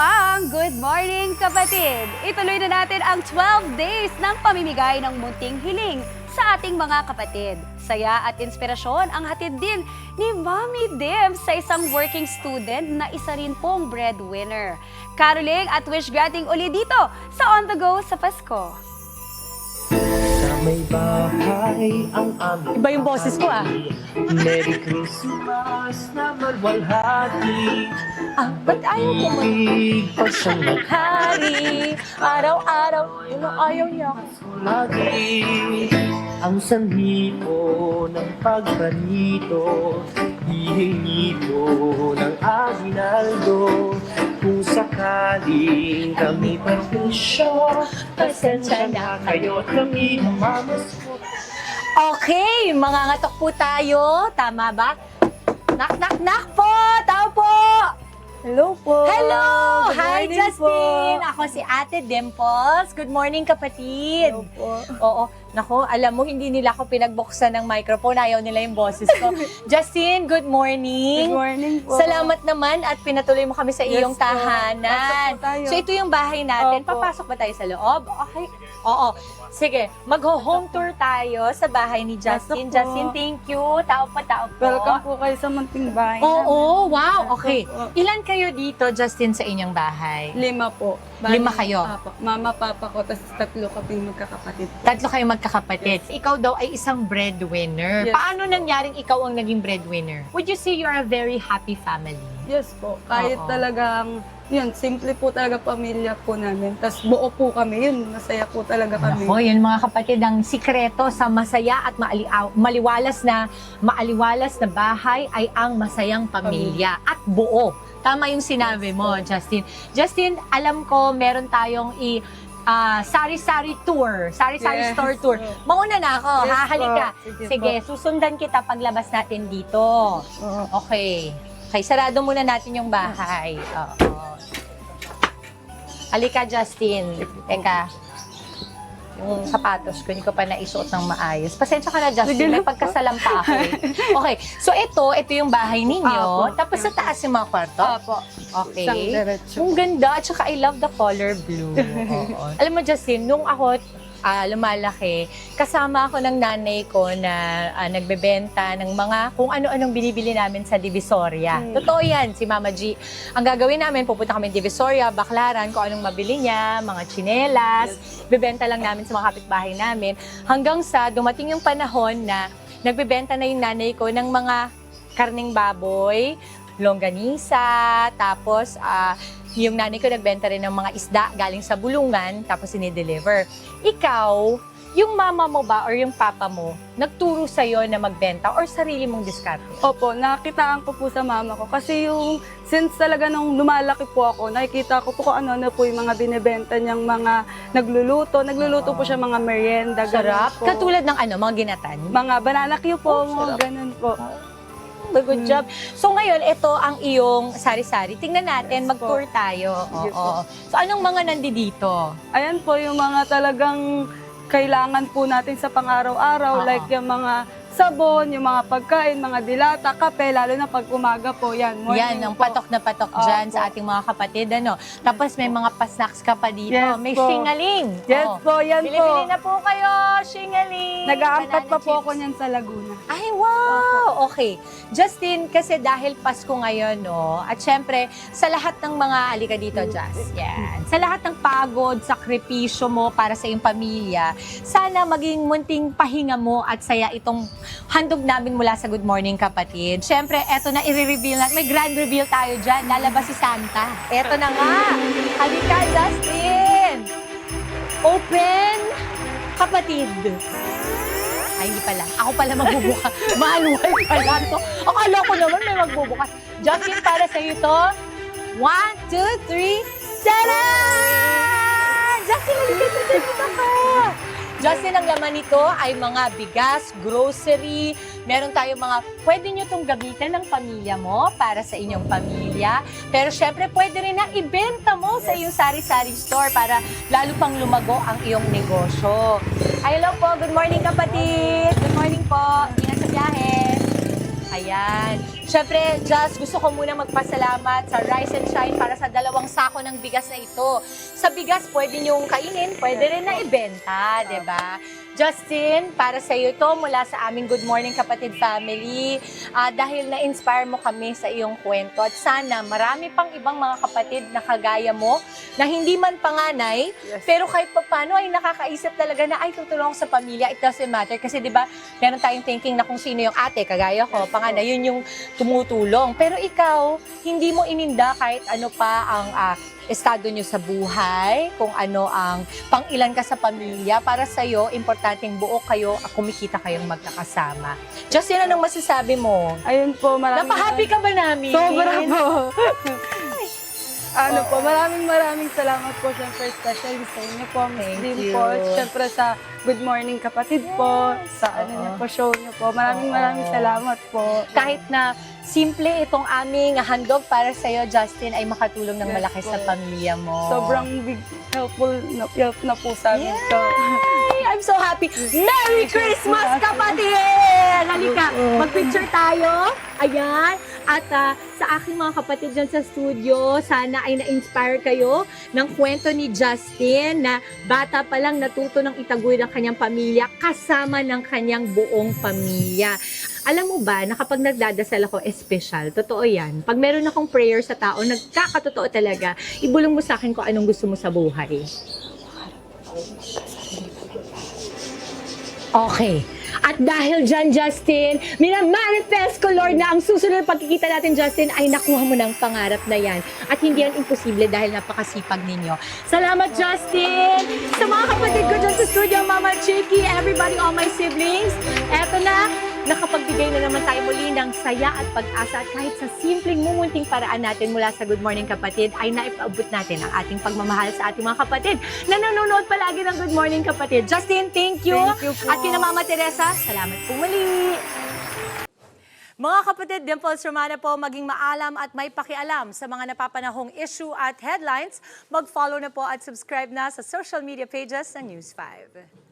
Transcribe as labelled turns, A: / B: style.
A: ang Good Morning Kapatid. Ituloy na natin ang 12 days ng pamimigay ng munting hiling sa ating mga kapatid. Saya at inspirasyon ang hatid din ni Mommy Dim sa isang working student na isa rin pong breadwinner. Caroling at wish granting uli dito sa On The Go sa Pasko.
B: May bahay ang aming
C: Iba yung boses ko
B: Merry Christmas na malwalhati.
C: Ba't ayaw ko
B: Ikaw siyang
C: maghari? Araw-araw, yun ang ayaw niya.
B: lagi. Ang sanhi ko ng pagbanito, hihingi ko ng aginaldo. Kung sakaling kami perwisyo, pasensya na kayo at kami namamasko.
C: Okay, mangangatok po tayo. Tama ba? Knock, knock, knock po! Tao po!
A: Hello po!
C: Hello!
A: Good
C: Hi,
A: morning
C: Justin!
A: po.
C: Ako si Ate Dimples. Good morning, kapatid.
A: Hello po.
C: Oo. Nako, alam mo, hindi nila ako pinagbuksan ng microphone. Ayaw nila yung boses ko. Justin, good morning.
A: Good morning po.
C: Salamat naman at pinatuloy mo kami sa
A: Yes
C: iyong
A: po.
C: tahanan.
A: Pasok po tayo.
C: So ito yung bahay natin.
A: Opo.
C: Papasok ba tayo sa loob? Okay. Oo. Sige, mag-home tour tayo sa bahay ni Justin.
A: Pasok po.
C: Justin, thank you. Tao pa, tao po.
A: Welcome po kayo sa munting bahay.
C: Oo, wow. Okay.
A: Welcome po.
C: Ilan kayo dito, Justin, sa inyong bahay?
A: 5 po.
C: 5 kayo?
A: Apo. Mama, papa ko, tapos 3 kaming magkakapatid.
C: 3 kayong magkakapatid. Ikaw daw ay isang breadwinner.
A: Yes.
C: Paano nangyaring ikaw ang naging breadwinner? Would you say you're a very happy family?
A: Yes po. Kahit
C: Oo.
A: talagang, yun, simple po talaga pamilya po namin. Tapos buo po kami, yun, masaya po talaga kami.
C: Ako, yun mga kapatid, ang sikreto sa masaya at maaliwalas na bahay ay ang masayang pamilya at buo. Tama yung sinabi mo, Justin. Justin, alam ko meron tayong sari-sari tour, sari-sari
A: Yes.
C: store tour. Mauna na ako,
A: Yes
C: halika.
A: po. Sige
C: Sige, susundan kita paglabas natin dito.
A: Oo.
C: Okay. Okay, sarado muna natin yung bahay. Oo. Halika, Justin. Teka. Yung sapatos ko, hindi ko pa naisuot ng maayos. Pasensya ka na,
A: Sige
C: Justin. May
A: lang po.
C: pagkasalampa ako eh. Okay. So, ito yung bahay ninyo.
A: Apo.
C: Tapos sa taas yung mga kwarto.
A: Apo.
C: Okay.
A: Isang diretso.
C: Ang ganda. At saka I love the color blue. Oo. Alam mo, Justin, nung ako lumalaki, kasama ako ng nanay ko na nagbebenta ng mga kung ano-anong binibili namin sa Divisoria. Totoo yan, si Mama G. Ang gagawin namin, pupunta kami Divisoria, Baklaran, kung anong mabili niya, mga tsinelas, bebenta lang namin sa mga kapitbahay namin. Hanggang sa dumating yung panahon na nagbebenta na yung nanay ko ng mga karning baboy, longganisa, tapos yung nanay ko nagbenta rin ng mga isda galing sa bulungan, tapos sinideliver. Ikaw, yung mama mo ba or yung papa mo, nagturo sa'yo na magbenta or sarili mong diskarte?
A: Opo, nakitaan ko po sa mama ko. Kasi since talaga nung lumalaki po ako, nakikita ko po kung ano po yung mga binibenta niyang mga nagluluto. Nagluluto po siya mga merienda, ganun
C: Sarap.
A: po.
C: Katulad ng mga ginatan.
A: Mga banana cue po,
C: Oh, sarap.
A: mga ganun po.
C: Good job. So ngayon, ito ang iyong sari-sari. Tingnan natin,
A: Yes
C: mag-tour tayo.
A: Yes
C: Oo. So anong mga nandito?
A: Ayan po yung mga talagang kailangan po natin sa pang-araw-araw.
C: Oo.
A: Like yung mga sabon, yung mga pagkain, mga dilata, kape, lalo na pag umaga po. Yan, morning
C: Yan, ang
A: po.
C: patok na patok dyan
A: Opo.
C: sa ating mga kapatid. Ano? Tapos may mga pasnacks ka pa dito.
A: Yes
C: May
A: po.
C: singaling.
A: Yes
C: Oo.
A: po, yan
C: Bili-bili
A: po.
C: na po kayo, singaling.
A: Nag-aangkat
C: Banana
A: pa po
C: chips.
A: ako niyan sa Laguna.
C: Ay, wow! Okay. Justin, kasi dahil Pasko ngayon, no? At syempre, sa lahat ng mga, alika dito, Jazz. Yan. Sa lahat ng pagod, sakripisyo mo para sa iyong pamilya, sana maging munting pahinga mo at saya itong handog namin mula sa Good Morning Kapatid. Syempre, eto na i-reveal natin. May grand reveal tayo dyan. Lalabas si Santa. Eto na nga. Halika, Justin! Open, kapatid. Ay, hindi pala. Ako pala magbubukas. Manual pala to. Akala ko naman may magbubukas. Justin, para sa iyo to. 1, 2, 3. Tada! Justin, halika ka. Justin, ang laman nito ay mga bigas, grocery. Meron tayong mga, pwede nyo itong gamitin ng pamilya mo para sa inyong pamilya. Pero syempre, pwede rin na ibenta mo sa iyong sari-sari store para lalo pang lumago ang iyong negosyo. Hello po, good morning kapatid. Good morning po. Ingat sa biyahe. Ayan. Syempre, just gusto ko muna magpasalamat sa Rise and Shine para sa 2 sako ng bigas na ito. Sa bigas, pwede niyong kainin, pwede rin na ibenta, di ba? Justin, para sa iyo ito mula sa aming Good Morning Kapatid Family. Dahil na-inspire mo kami sa iyong kwento at sana marami pang ibang mga kapatid na kagaya mo na hindi man panganay, pero kahit paano ay nakakaisip talaga na ay tutulong ako sa pamilya, it doesn't matter. Kasi di ba meron tayong thinking na kung sino yung ate, kagaya ko, panganay, yun yung tumutulong. Pero ikaw, hindi mo ininda kahit ano pa ang estado nyo sa buhay, kung ano ang pang-ilan ka sa pamilya. Para sa'yo, importanteng buo kayo at kumikita kayong magkakasama. Justin, anong masasabi mo?
D: Ayun po, maraming...
C: Napahappy ka ba namin?
D: Sobra po. Maraming salamat po. Siyempre, especially sa inyo po.
C: Thank
D: Din
C: you.
D: po. Siyempre sa Good Morning Kapatid po. Sa niyo po, show niyo po. Maraming salamat po.
C: Kahit na simple itong aming handog para sa'yo, Justin, ay makatulong ng
D: Yes
C: malaki
D: po.
C: sa pamilya mo.
D: Sobrang big help na po sa amin. So,
C: Yay! I'm so happy. Merry Christmas, kapatid! Halika, mag-picture tayo. Ayan. At sa aking mga kapatid dyan sa studio, sana ay na-inspire kayo ng kwento ni Justin na bata pa lang natuto ng itaguyod ang kanyang pamilya kasama ng kanyang buong pamilya. Alam mo ba na kapag nagdadasal ako, espesyal, totoo yan. Pag meron akong prayer sa tao, nagkakatotoo talaga, ibulong mo sa akin kung anong gusto mo sa buhay. Okay. At dahil dyan, Justin, minamanifest ko, Lord, na ang susunod na pagkikita natin, Justin, ay nakuha mo ng pangarap na yan. At hindi yan imposible dahil napakasipag ninyo. Salamat, Justin! Sa mga kapatid ko dyan sa studio, Mama Chicky, everybody, all my siblings, eto na, nakapagbigay na naman tayo muli ng saya at pag-asa at kahit sa simpleng mumunting paraan natin mula sa Good Morning Kapatid ay naipaabot natin ang ating pagmamahal sa ating mga kapatid na nanonood palagi ng Good Morning Kapatid. Justin, thank you!
D: Thank you po.
C: At kina Mama Teresa, salamat po muli! Mga kapatid, Dimples Romana po, maging maalam at may pakialam sa mga napapanahong issue at headlines. Mag-follow na po at subscribe na sa social media pages ng News 5.